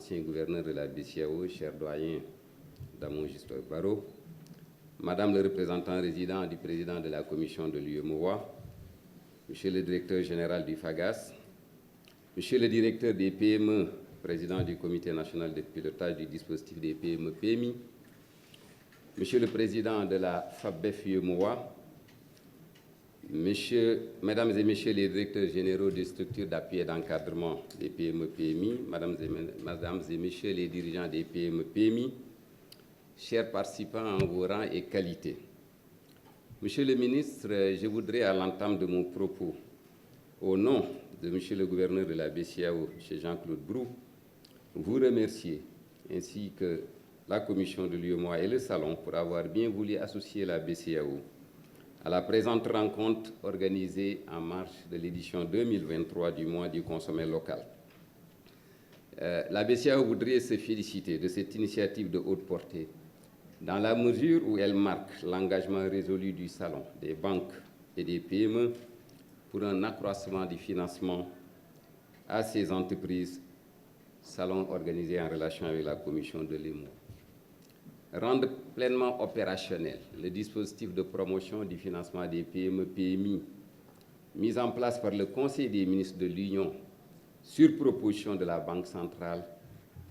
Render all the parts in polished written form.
ancien gouverneur de la BCEAO, cher doyen Damon Justo Barrot, Madame le représentant résident du président de la commission de l'UEMOA, Monsieur le directeur général du FAGAS, Monsieur le directeur des PME, président du comité national de pilotage du dispositif des PME-PMI, Monsieur le président de la FABEF-UEMOA, Mesdames et Messieurs les directeurs généraux des structures d'appui et d'encadrement des PME-PMI, Mesdames et Messieurs les dirigeants des PME-PMI, chers participants en vos rangs et qualités. Monsieur le ministre, je voudrais à l'entame de mon propos, au nom de Monsieur le gouverneur de la BCEAO, M. Jean-Claude Brou, vous remercier, ainsi que la commission de l'UEMOA et le Salon, pour avoir bien voulu associer la BCEAO à la présente rencontre organisée en marge de l'édition 2023 du mois du consommé local. La BCEAO voudrait se féliciter de cette initiative de haute portée, dans la mesure où elle marque l'engagement résolu du Salon, des banques et des PME pour un accroissement du financement à ces entreprises, Salon organisé en relation avec la commission de l'UEMOA. Rendre pleinement opérationnel le dispositif de promotion du financement des PME-PMI mis en place par le Conseil des ministres de l'Union sur proposition de la Banque centrale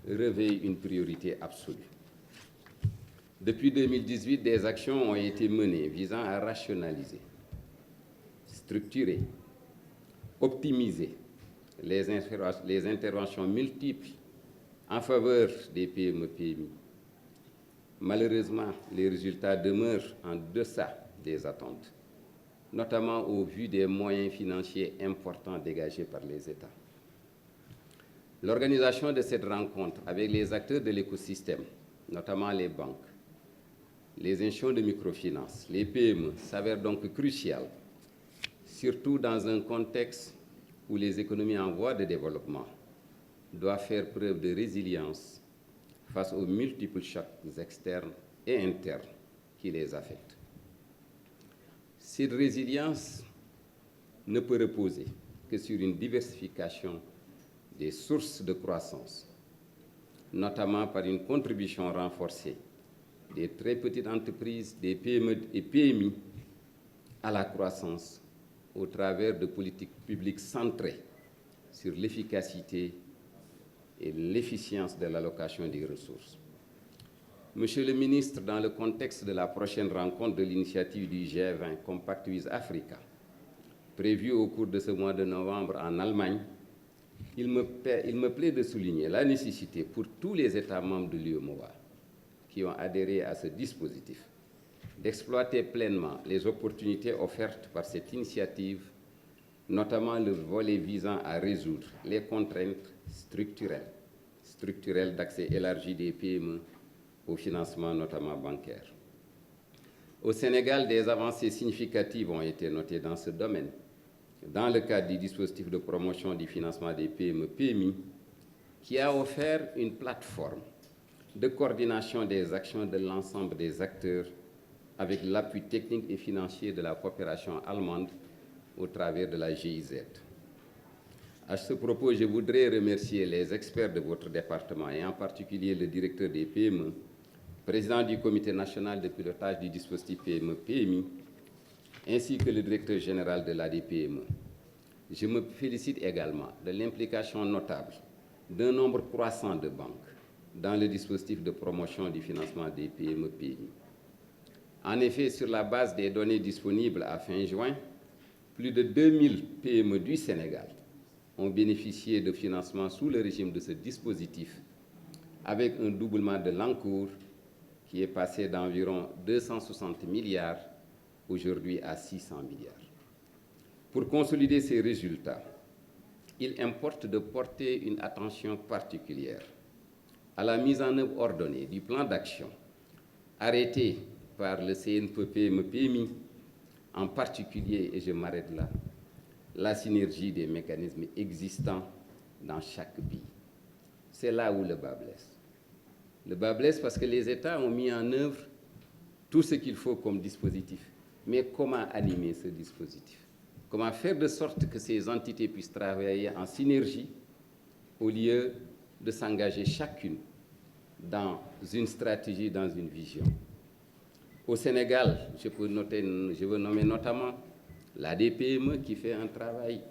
revêt une priorité absolue. Depuis 2018, des actions ont été menées visant à rationaliser, structurer, optimiser les interventions multiples en faveur des PME-PMI. Malheureusement, les résultats demeurent en deçà des attentes, notamment au vu des moyens financiers importants dégagés par les États. L'organisation de cette rencontre avec les acteurs de l'écosystème, notamment les banques, les institutions de microfinance, les PME, s'avère donc cruciale, surtout dans un contexte où les économies en voie de développement doivent faire preuve de résilience face aux multiples chocs externes et internes qui les affectent. Cette résilience ne peut reposer que sur une diversification des sources de croissance, notamment par une contribution renforcée des très petites entreprises, des PME et PMI à la croissance au travers de politiques publiques centrées sur l'efficacité et l'efficience de l'allocation des ressources. Monsieur le ministre, dans le contexte de la prochaine rencontre de l'initiative du G20 Compact with Africa, prévue au cours de ce mois de novembre en Allemagne, il me plaît de souligner la nécessité pour tous les États membres de l'UEMOA qui ont adhéré à ce dispositif d'exploiter pleinement les opportunités offertes par cette initiative, notamment le volet visant à résoudre les contraintes structurelles d'accès élargi des PME au financement, notamment bancaire. Au Sénégal, des avancées significatives ont été notées dans ce domaine, dans le cadre du dispositif de promotion du financement des PME-PMI, qui a offert une plateforme de coordination des actions de l'ensemble des acteurs avec l'appui technique et financier de la coopération allemande au travers de la GIZ. À ce propos, je voudrais remercier les experts de votre département et en particulier le directeur des PME, président du comité national de pilotage du dispositif PME-PMI, ainsi que le directeur général de l'ADPME. Je me félicite également de l'implication notable d'un nombre croissant de banques dans le dispositif de promotion du financement des PME-PMI. En effet, sur la base des données disponibles à fin juin, plus de 2000 PME du Sénégal ont bénéficié de financement sous le régime de ce dispositif, avec un doublement de l'encours qui est passé d'environ 260 milliards aujourd'hui à 600 milliards. Pour consolider ces résultats, il importe de porter une attention particulière à la mise en œuvre ordonnée du plan d'action arrêté par le CNPE-PMI, en particulier, et je m'arrête là, la synergie des mécanismes existants dans chaque pays. C'est là où le bât blesse. Le bât blesse parce que les États ont mis en œuvre tout ce qu'il faut comme dispositif. Mais comment animer ce dispositif? Comment faire de sorte que ces entités puissent travailler en synergie au lieu de s'engager chacune dans une stratégie, dans une vision. Au Sénégal, je veux nommer notamment l'ADPME qui fait un travail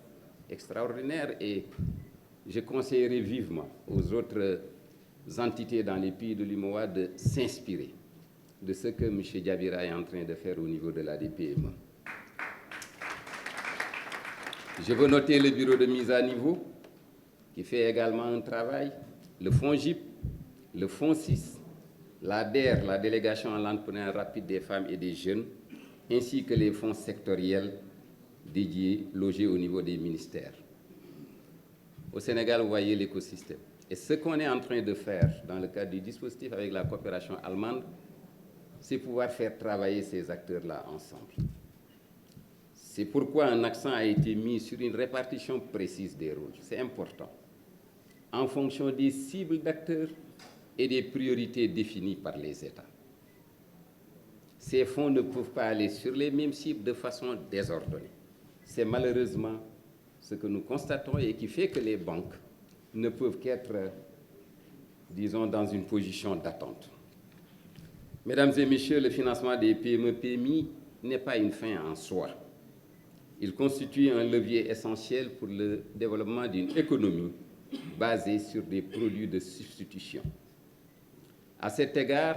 extraordinaire et je conseillerais vivement aux autres entités dans les pays de l'UMOA de s'inspirer de ce que M. Diabira est en train de faire au niveau de l'ADPME. Je veux noter le bureau de mise à niveau qui fait également un travail, le FONGIP, le FONSIS, la DER, la délégation à l'entrepreneuriat rapide des femmes et des jeunes, ainsi que les fonds sectoriels dédiés, logés au niveau des ministères. Au Sénégal, vous voyez l'écosystème. Et ce qu'on est en train de faire dans le cadre du dispositif avec la coopération allemande, c'est pouvoir faire travailler ces acteurs-là ensemble. C'est pourquoi un accent a été mis sur une répartition précise des rôles. C'est important. En fonction des cibles d'acteurs et des priorités définies par les États. Ces fonds ne peuvent pas aller sur les mêmes cibles de façon désordonnée. C'est malheureusement ce que nous constatons et qui fait que les banques ne peuvent qu'être, disons, dans une position d'attente. Mesdames et messieurs, le financement des PME-PMI n'est pas une fin en soi. Il constitue un levier essentiel pour le développement d'une économie basée sur des produits de substitution. À cet égard,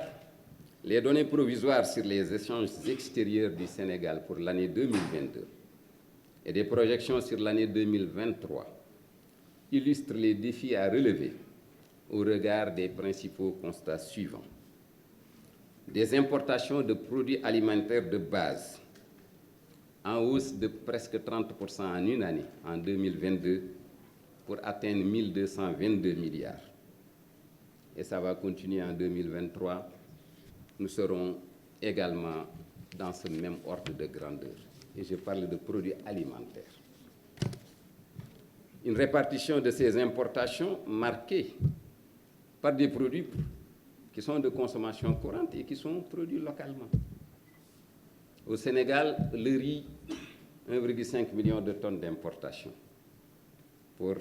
les données provisoires sur les échanges extérieurs du Sénégal pour l'année 2022 et des projections sur l'année 2023 illustrent les défis à relever au regard des principaux constats suivants. Des importations de produits alimentaires de base en hausse de presque 30% en une année, en 2022, pour atteindre 1 222 milliards. Et ça va continuer en 2023. Nous serons également dans ce même ordre de grandeur. Et je parle de produits alimentaires. Une répartition de ces importations marquée par des produits qui sont de consommation courante et qui sont produits localement. Au Sénégal, le riz, 1,5 million de tonnes d'importation pour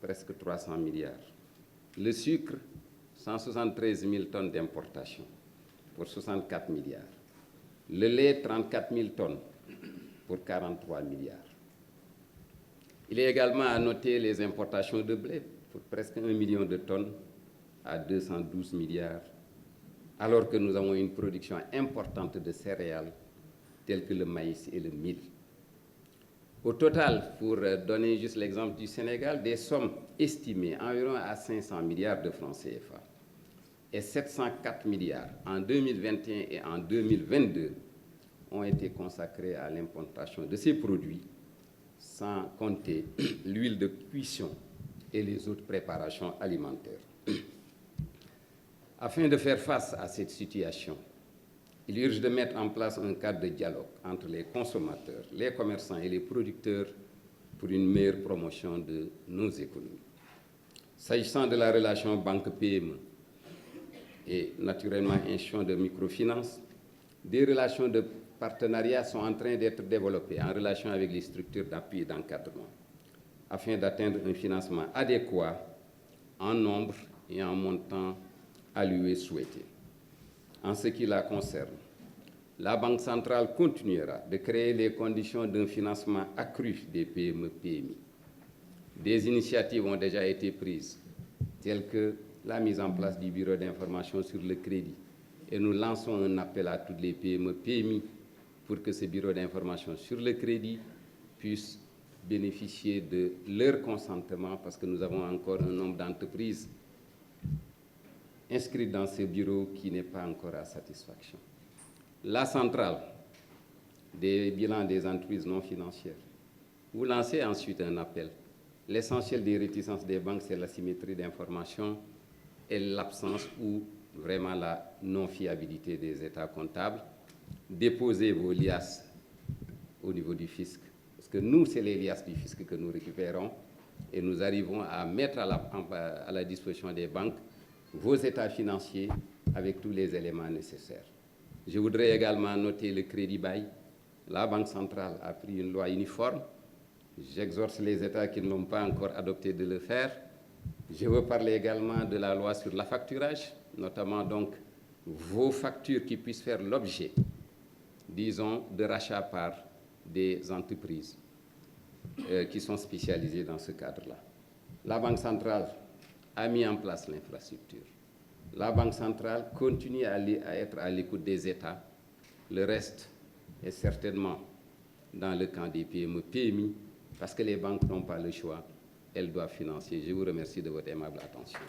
presque 300 milliards. Le sucre, 173 000 tonnes d'importation pour 64 milliards. Le lait, 34 000 tonnes pour 43 milliards. Il est également à noter les importations de blé pour presque 1 million de tonnes à 212 milliards, alors que nous avons une production importante de céréales telles que le maïs et le mil. Au total, pour donner juste l'exemple du Sénégal, des sommes estimées environ à 500 milliards de francs CFA et 704 milliards en 2021 et en 2022 ont été consacrés à l'importation de ces produits, sans compter l'huile de cuisson et les autres préparations alimentaires. Afin de faire face à cette situation, il urge de mettre en place un cadre de dialogue entre les consommateurs, les commerçants et les producteurs pour une meilleure promotion de nos économies. S'agissant de la relation banque-PME et naturellement institution de microfinance, des relations de partenariat sont en train d'être développées en relation avec les structures d'appui et d'encadrement afin d'atteindre un financement adéquat en nombre et en montant alloué souhaité. En ce qui la concerne, la Banque centrale continuera de créer les conditions d'un financement accru des PME-PMI. Des initiatives ont déjà été prises, telles que la mise en place du bureau d'information sur le crédit. Et nous lançons un appel à toutes les PME-PMI pour que ce bureau d'information sur le crédit puisse bénéficier de leur consentement, parce que nous avons encore un nombre d'entreprises inscrites dans ce bureau qui n'est pas encore à satisfaction. La centrale des bilans des entreprises non financières. Vous lancez ensuite un appel. L'essentiel des réticences des banques, c'est l'asymétrie d'information et l'absence ou vraiment la non-fiabilité des états comptables. Déposez vos liasses au niveau du fisc, parce que nous, c'est les liasses du fisc que nous récupérons et nous arrivons à mettre à la disposition des banques vos états financiers avec tous les éléments nécessaires. Je voudrais également noter le crédit bail. La Banque centrale a pris une loi uniforme. J'exhorte les États qui ne l'ont pas encore adopté de le faire. Je veux parler également de la loi sur l'affacturage, notamment donc vos factures qui puissent faire l'objet, disons, de rachat par des entreprises qui sont spécialisées dans ce cadre-là. La Banque centrale a mis en place l'infrastructure. La Banque centrale continue à être à l'écoute des États. Le reste est certainement dans le camp des PME, PMI, parce que les banques n'ont pas le choix, elles doivent financer. Je vous remercie de votre aimable attention.